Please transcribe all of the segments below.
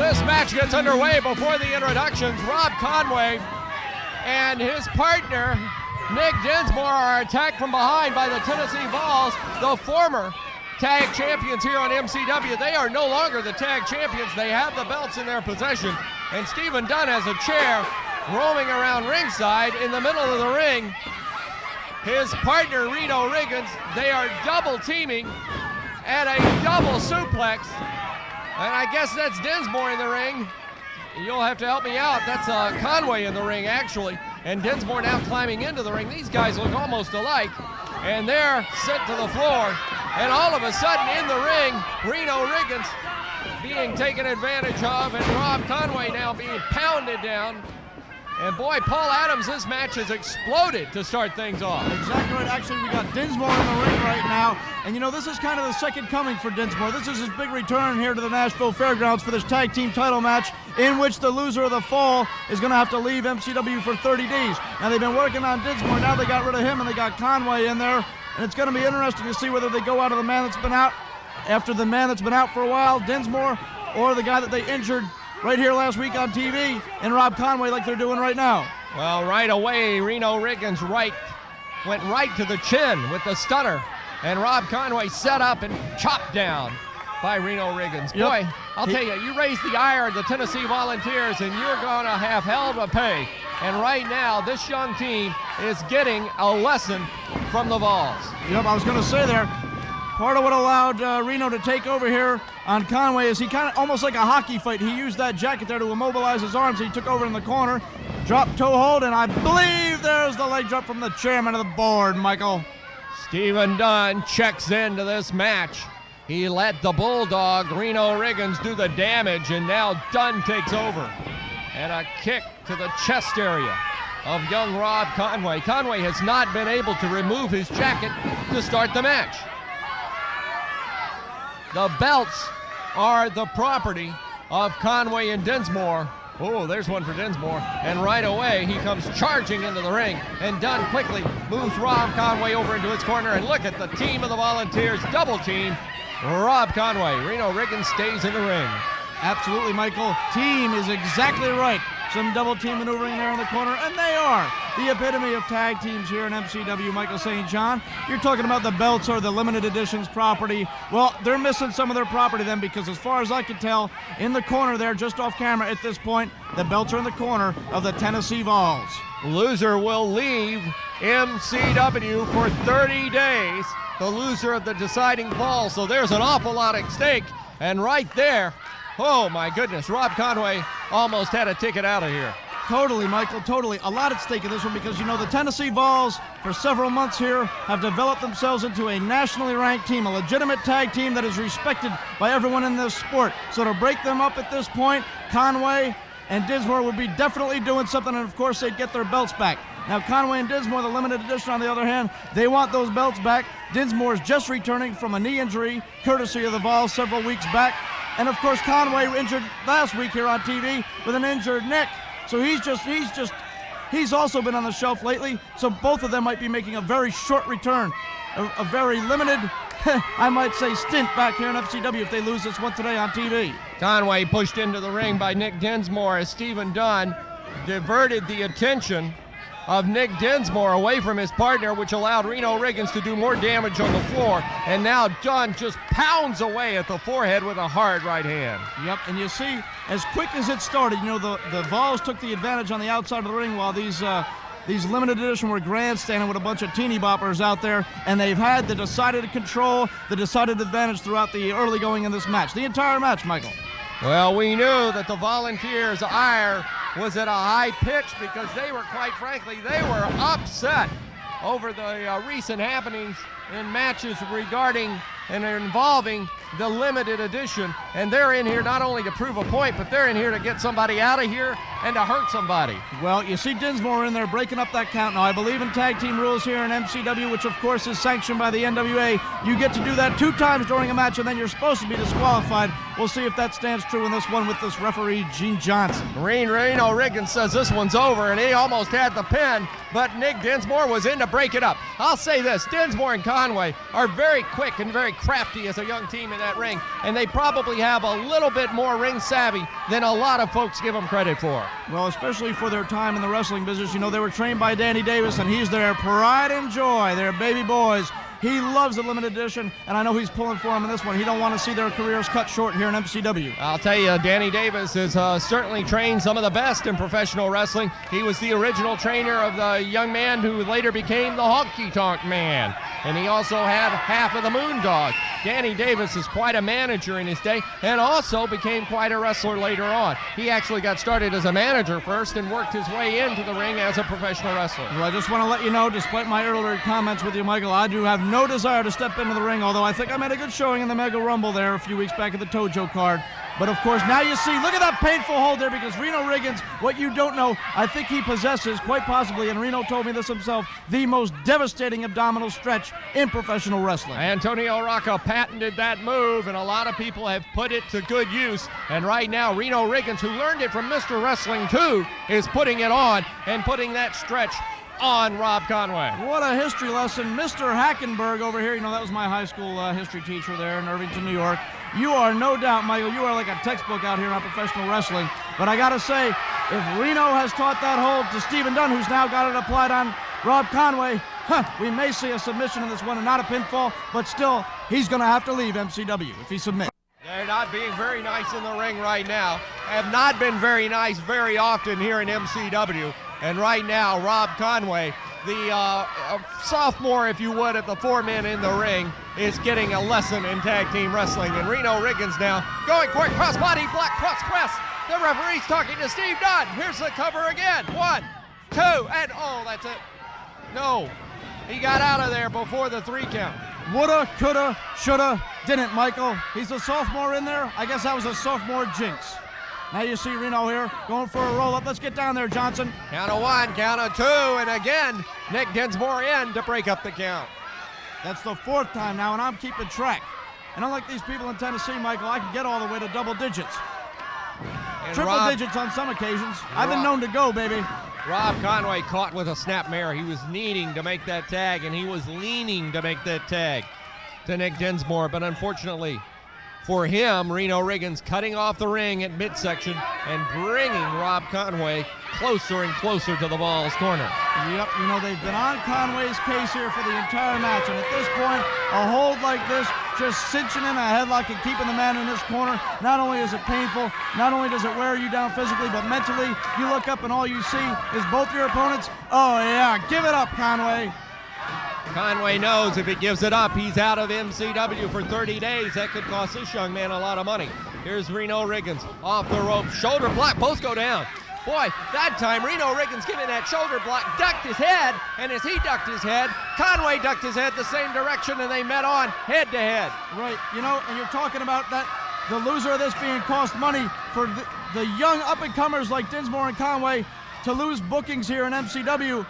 This match gets underway before the introductions. Rob Conway and his partner, Nick Dinsmore, are attacked from behind by the Tennessee Volz, the former tag champions here on MCW. They are no longer the tag champions. They have the belts in their possession. And Stephen Dunn has a chair roaming around ringside in the middle of the ring. His partner, Reno Riggins, they are double teaming and a double suplex. And I guess that's Dinsmore in the ring. You'll have to help me out. That's Conway in the ring, actually. And Dinsmore now climbing into the ring. These guys look almost alike. And they're sent to the floor. And all of a sudden in the ring, Reno Riggins being taken advantage of, and Rob Conway now being pounded down. And boy, Paul Adams, this match has exploded to start things off. Exactly right. Actually, we got Dinsmore in the ring right now. And you know, this is kind of the second coming for Dinsmore. This is his big return here to the Nashville Fairgrounds for this tag team title match, in which the loser of the fall is going to have to leave MCW for 30 days. Now, they've been working on Dinsmore. Now they got rid of him, and they got Conway in there. And it's going to be interesting to see whether they go out of the man that's been out after the man that's been out for a while, Dinsmore, or the guy that they injured right here last week on TV, and Rob Conway, like they're doing right now. Well, right away, Reno Riggins went right to the chin with the stunner, and Rob Conway set up and chopped down by Reno Riggins. Yep. Boy, I'll tell you, you raised the ire of the Tennessee Volunteers, and you're going to have hell to pay. And right now, this young team is getting a lesson from the Volz. Yep, I was going to say there, part of what allowed Reno to take over here on Conway is he kind of almost like a hockey fight. He used that jacket there to immobilize his arms. He took over in the corner, dropped toe hold, and I believe there's the leg drop from the chairman of the board, Michael. Stephen Dunn checks into this match. He let the Bulldog, Reno Riggins, do the damage, and now Dunn takes over. And a kick to the chest area of young Rob Conway. Conway has not been able to remove his jacket to start the match. The belts are the property of Conway and Dinsmore. Oh, there's one for Dinsmore. And right away, he comes charging into the ring. And Dunn quickly moves Rob Conway over into his corner. And look at the team of the Volunteers, double team Rob Conway. Reno Riggins stays in the ring. Absolutely, Michael. Team is exactly right. Some double team maneuvering there in the corner, and they are the epitome of tag teams here in MCW, Michael St. John. You're talking about the belts or the limited editions property. Well, they're missing some of their property then, because as far as I can tell, in the corner there, just off camera at this point, the belts are in the corner of the Tennessee Volz. Loser will leave MCW for 30 days. The loser of the deciding fall. So there's an awful lot at stake. And right there, oh my goodness, Rob Conway almost had a ticket out of here. Totally, Michael, totally. A lot at stake in this one because, you know, the Tennessee Volz for several months here have developed themselves into a nationally ranked team, a legitimate tag team that is respected by everyone in this sport. So to break them up at this point, Conway and Dinsmore would be definitely doing something, and of course they'd get their belts back. Now, Conway and Dinsmore, the limited edition, on the other hand, they want those belts back. Dinsmore is just returning from a knee injury, courtesy of the Volz several weeks back. And of course, Conway injured last week here on TV with an injured neck. So he's also been on the shelf lately. So both of them might be making a very short return, a very limited, I might say, stint back here in FCW if they lose this one today on TV. Conway pushed into the ring by Nick Dinsmore as Stephen Dunn diverted the attention of Nick Dinsmore away from his partner, which allowed Reno Riggins to do more damage on the floor. And now Dunn just pounds away at the forehead with a hard right hand. Yep, and you see, as quick as it started, you know, the Volz took the advantage on the outside of the ring while these limited edition were grandstanding with a bunch of teeny boppers out there, and they've had the decided control, the decided advantage throughout the early going in this match. The entire match, Michael. Well, we knew that the Volunteers' ire was at a high pitch because they were, quite frankly, they were upset over the recent happenings in matches regarding and involving the limited edition. And they're in here not only to prove a point, but they're in here to get somebody out of here and to hurt somebody. Well, you see Dinsmore in there breaking up that count. Now, I believe in tag team rules here in MCW, which of course is sanctioned by the NWA. You get to do that 2 times during a match, and then you're supposed to be disqualified. We'll see if that stands true in this one with this referee, Gene Johnson. Reno Riggins says this one's over, and he almost had the pin. but Nick Dinsmore was in to break it up. I'll say this, Dinsmore and Conway are very quick and very crafty as a young team in that ring, and they probably have a little bit more ring savvy than a lot of folks give them credit for. Well, especially for their time in the wrestling business. You know, they were trained by Danny Davis, and he's their pride and joy, their baby boys. He loves the limited edition, and I know he's pulling for them in this one. He don't want to see their careers cut short here in MCW. I'll tell you, Danny Davis has certainly trained some of the best in professional wrestling. He was the original trainer of the young man who later became the Honky Tonk Man, and he also had half of the Moondog. Danny Davis is quite a manager in his day and also became quite a wrestler later on. He actually got started as a manager first and worked his way into the ring as a professional wrestler. Well, I just want to let you know, despite my earlier comments with you, Michael, I do have no desire to step into the ring, although I think I made a good showing in the Mega Rumble there a few weeks back at the Tojo card. But of course, now you see, look at that painful hold there, because Reno Riggins, what you don't know, I think he possesses, quite possibly, and Reno told me this himself, the most devastating abdominal stretch in professional wrestling. Antonio Rocca patented that move, and a lot of people have put it to good use. And right now, Reno Riggins, who learned it from Mr. Wrestling 2, is putting it on and putting that stretch on Rob Conway. What a history lesson. Mr. Hackenberg over here, you know, that was my high school history teacher there in Irvington, New York. You are no doubt, Michael, you are like a textbook out here on professional wrestling. But I got to say, if Reno has taught that hold to Stephen Dunn, who's now got it applied on Rob Conway, we may see a submission in this one and not a pinfall, but still, he's going to have to leave MCW if he submits. They're not being very nice in the ring right now. Have not been very nice very often here in MCW. And right now, Rob Conway, the sophomore, if you would, at the 4 men in the ring, is getting a lesson in tag team wrestling. And Reno Riggins now going for a crossbody black cross press. The referee's talking to Steve Dunn. Here's the cover again. 1, 2, and oh, that's it. No, he got out of there before the 3 count. Woulda, coulda, shoulda, didn't, Michael. He's a sophomore in there. I guess that was a sophomore jinx. Now you see Reno here going for a roll-up. Let's get down there, Johnson. Count of 1, count of 2, and again, Nick Dinsmore in to break up the count. That's the 4th time now, and I'm keeping track. And unlike these people in Tennessee, Michael, I can get all the way to double digits. And Triple digits on some occasions. I've been known to go, baby. Rob Conway caught with a snapmare. He was needing to make that tag, and he was leaning to make that tag to Nick Dinsmore, but unfortunately for him, Reno Riggins cutting off the ring at midsection and bringing Rob Conway closer and closer to the Volz corner. Yep, you know, they've been on Conway's case here for the entire match, and at this point, a hold like this, just cinching in a headlock and keeping the man in his corner, not only is it painful, not only does it wear you down physically, but mentally, you look up and all you see is both your opponents. Oh yeah, give it up, Conway. Conway knows if he gives it up, he's out of MCW for 30 days. That could cost this young man a lot of money. Here's Reno Riggins off the rope, shoulder block, both go down. Boy, that time Reno Riggins giving that shoulder block, ducked his head, and as he ducked his head, Conway ducked his head the same direction, and they met on head to head. Right, you know, and you're talking about that, the loser of this being cost money for the young up-and-comers like Dinsmore and Conway to lose bookings here in MCW.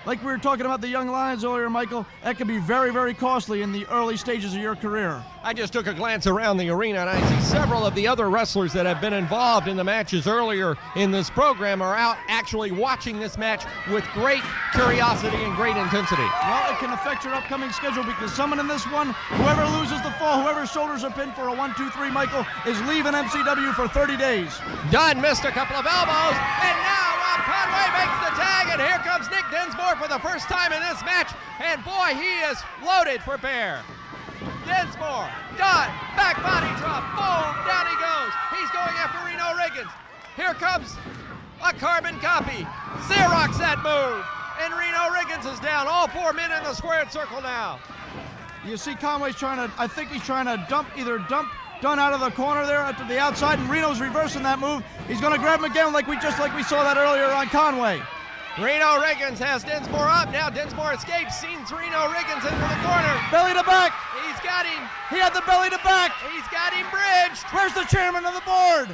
Like we were talking about the young Lions earlier, Michael, that could be very, very costly in the early stages of your career. I just took a glance around the arena, and I see several of the other wrestlers that have been involved in the matches earlier in this program are out actually watching this match with great curiosity and great intensity. Well, it can affect your upcoming schedule because someone in this one, whoever loses the fall, whoever's shoulders are pinned for a 1, 2, 3, Michael, is leaving MCW for 30 days. Dunn missed a couple of elbows, and now Rob Conway makes the tag, and here comes Nick Dinsmore for the first time in this match, and boy, he is loaded for bear. Dinsmore, Dunn, back body drop, boom, down he goes. He's going after Reno Riggins. Here comes a carbon copy, Xerox that move, and Reno Riggins is down. All 4 men in the squared circle now. You see Conway's trying to, I think he's trying to dump Dunn out of the corner there to the outside, and Reno's reversing that move. He's going to grab him again like we saw that earlier on Conway. Reno Riggins has Dinsmore up. Now Dinsmore escapes, sees Reno Riggins into the corner. Belly to back. He's got him. He had the belly to back. He's got him bridged. Where's the chairman of the board?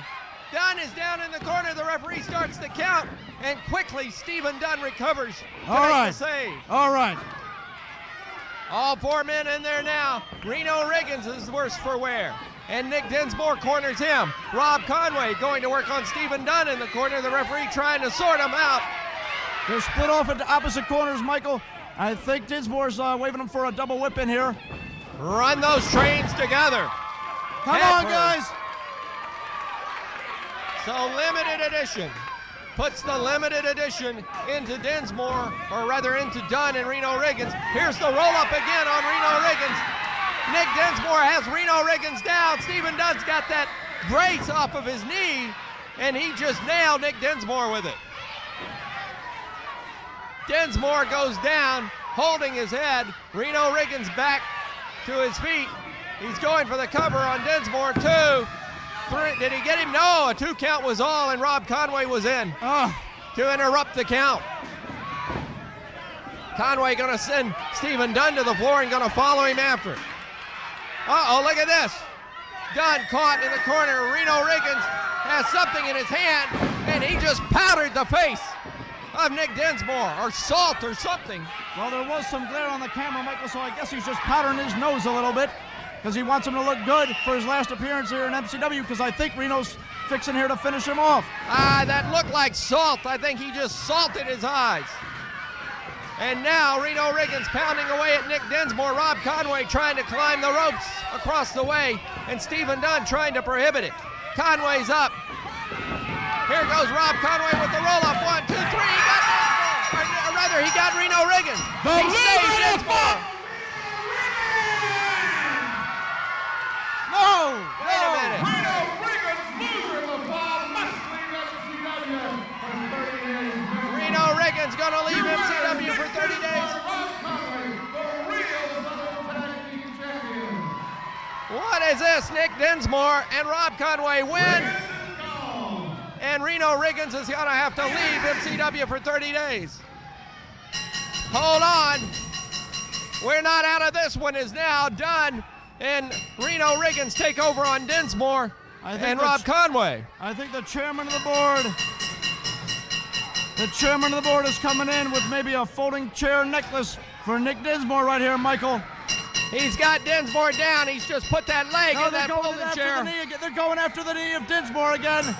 Dunn is down in the corner. The referee starts the count, and quickly Stephen Dunn recovers to make the save. All right. All 4 men in there now. Reno Riggins is worse for wear. And Nick Dinsmore corners him. Rob Conway going to work on Stephen Dunn in the corner. The referee trying to sort him out. They're split off into opposite corners, Michael. I think Dinsmore's waving them for a double whip in here. Run those trains together. Come on, guys. So limited edition puts the limited edition into Dinsmore, or rather into Dunn and Reno Riggins. Here's the roll-up again on Reno Riggins. Nick Dinsmore has Reno Riggins down. Stephen Dunn's got that brace off of his knee, and he just nailed Nick Dinsmore with it. Dinsmore goes down, holding his head. Reno Riggins back to his feet. He's going for the cover on Dinsmore. 2, 3. Did he get him? No, a 2 count was all, and Rob Conway was in to interrupt the count. Conway going to send Stephen Dunn to the floor and going to follow him after. Uh-oh, look at this. Dunn caught in the corner. Reno Riggins has something in his hand, and he just powdered the face of Nick Dinsmore, or salt or something. Well, there was some glare on the camera, Michael, so I guess he's just powdering his nose a little bit because he wants him to look good for his last appearance here in MCW, because I think Reno's fixing here to finish him off. That looked like salt. I think he just salted his eyes. And now Reno Riggins pounding away at Nick Dinsmore. Rob Conway trying to climb the ropes across the way, and Stephen Dunn trying to prohibit it. Conway's up. Here goes Rob Conway with the roll-up. 1, 2, 3. He got Dinsmore. Or rather, he got Reno Riggins. He saved Dinsmore. No! Wait a minute. Reno Riggins losing the ball. Must leave MCW for 30 days. Reno Riggins going to leave MCW for 30 days. What is this? Nick Dinsmore and Rob Conway win. And Reno Riggins is going to have to leave MCW for 30 days. Hold on. We're not out of this one. Is now done. And Reno Riggins take over on Dinsmore and Rob Conway. I think the chairman of the board is coming in with maybe a folding chair necklace for Nick Dinsmore right here, Michael. He's got Dinsmore down. He's just put that leg in that folding chair. They're going after the knee of Dinsmore again.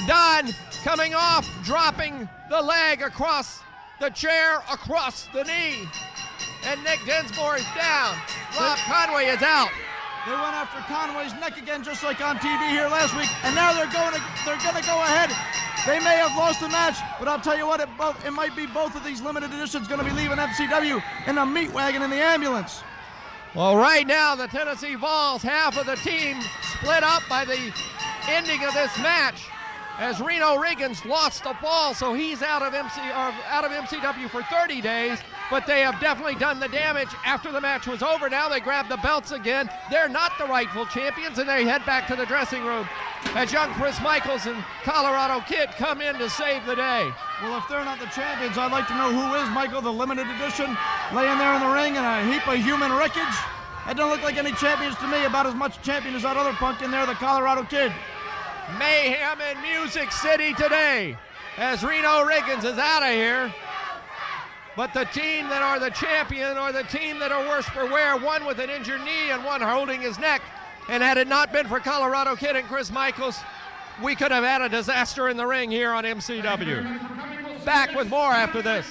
Dunn coming off, dropping the leg across the chair, across the knee. And Nick Dinsmore is down. Rob Conway is out. They went after Conway's neck again, just like on TV here last week, and now they're going to go ahead. They may have lost the match, but I'll tell you what, it might be both of these limited editions going to be leaving MCW in a meat wagon in the ambulance. Well, right now the Tennessee Volz, half of the team split up by the ending of this match, as Reno Riggins lost the fall, so he's out of MCW for 30 days. But they have definitely done the damage after the match was over. Now they grab the belts again. They're not the rightful champions, and they head back to the dressing room as young Chris Michaels and Colorado Kid come in to save the day. Well, if they're not the champions, I'd like to know who is, Michael, the limited edition, laying there in the ring in a heap of human wreckage. That don't look like any champions to me, about as much champion as that other punk in there, the Colorado Kid. Mayhem in Music City today as Reno Riggins is out of here. But the team that are the champion, or the team that are worse for wear, one with an injured knee and one holding his neck. And had it not been for Colorado Kid and Chris Michaels, we could have had a disaster in the ring here on MCW. Back with more after this.